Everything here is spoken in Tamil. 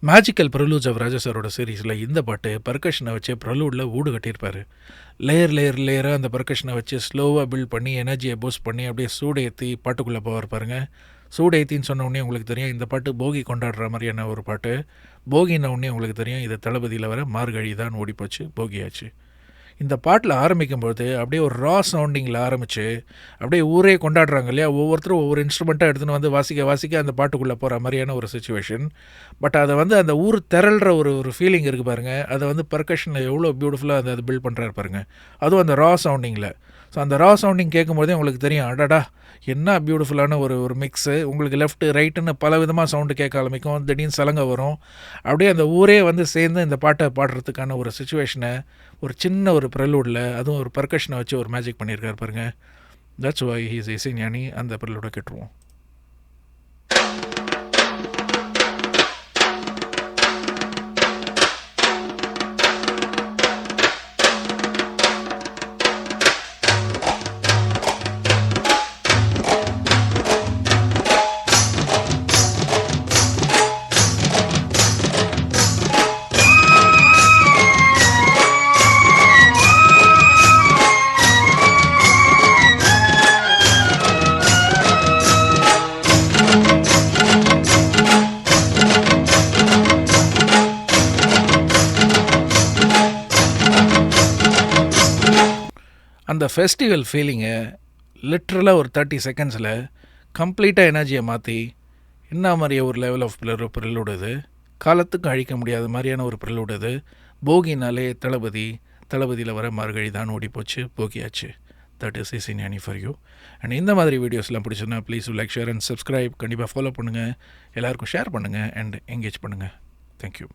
மேஜிக்கல் ப்ரொலூட்ஸ் ஆஃப் ராஜா சாரோட சீரீஸில் இந்த பாட்டு பர்கஷனை வச்சு ப்ரொலூடில் ஊடு கட்டியிருப்பார். லேயராக அந்த பர்கஷனை வச்சு ஸ்லோவாக பில்ட் பண்ணி எனர்ஜியை பூஸ்ட் பண்ணி அப்படியே சூடேற்றி பாட்டுக்குள்ளே போவார் பாருங்க. சூடேத்தின்னு சொன்ன உடனே உங்களுக்கு தெரியும் இந்த பாட்டு போகி கொண்டாடுற மாதிரியான ஒரு பாட்டு. போகின்ன உடனே உங்களுக்கு தெரியும் இது தளபதியில் வர மார்கழி தான் ஓடிப்போச்சு, போகியாச்சு. இந்த பாட்டில் ஆரம்பிக்கும்போது அப்படியே ஒரு ரா சவுண்டிங்கில் ஆரம்பித்து அப்படியே ஊரே கொண்டாடுறாங்க இல்லையா, ஒவ்வொருத்தரும் ஒவ்வொரு இன்ஸ்ட்ருமெண்ட்டாக எடுத்துன்னு வந்து வாசிக்க அந்த பாட்டுக்குள்ளே போகிற மாதிரியான ஒரு சுச்சுவேஷன். பட் அதை அந்த ஊர் திரள்ற ஒரு ஃபீலிங் இருக்குது பாருங்கள். அதை பர்கஷனில் எவ்வளோ பியூட்டிஃபுல்லாக அதை பில்ட் பண்ணுறாரு பாருங்கள், அதுவும் அந்த ரா சவுண்டிங்கில். ஸோ அந்த ரா சவுண்டிங் கேட்கும்போதே உங்களுக்கு தெரியும், அடடா என்ன பியூட்டிஃபுல்லான ஒரு மிக்ஸு. உங்களுக்கு லெஃப்ட்டு ரைட்டுன்னு பல விதமாக சவுண்டு கேட்க ஆரம்பிக்கும், திடீர்னு சலங்க வரும். அப்படியே அந்த ஊரே சேர்ந்து இந்த பாட்டை பாடுறதுக்கான ஒரு சுச்சுவேஷனை ஒரு சின்ன ஒரு ப்ரெலூடில், அதுவும் ஒரு பர்கஷனை வச்சு ஒரு மேஜிக் பண்ணியிருக்காரு பாருங்கள். தட்ஸ் வை ஹீஸ் இசைஞானி. அந்த ப்ரெலூடை கேட்டுருவோம். அந்த ஃபெஸ்டிவல் ஃபீலிங்கை லிட்ரலாக ஒரு 30 செகண்ட்ஸில் கம்ப்ளீட்டாக எனர்ஜியை மாற்றி என்ன மாதிரியே ஒரு லெவல் ஆஃப் ப்ரில்லோடுது, காலத்துக்கும் அழிக்க முடியாத மாதிரியான ஒரு ப்ரில்லோடுது. போகினாலே தளபதியில் வர மார்கழி தான் ஓடிப்போச்சு, போகியாச்சு. That is Isaignani for you. And இந்த மாதிரி வீடியோஸ்லாம் பிடிச்சுன்னா please like, share and subscribe. கண்டிப்பாக ஃபாலோ பண்ணுங்கள், எல்லாருக்கும் ஷேர் பண்ணுங்கள் அண்ட் என்கேஜ் பண்ணுங்கள். தேங்க்யூ.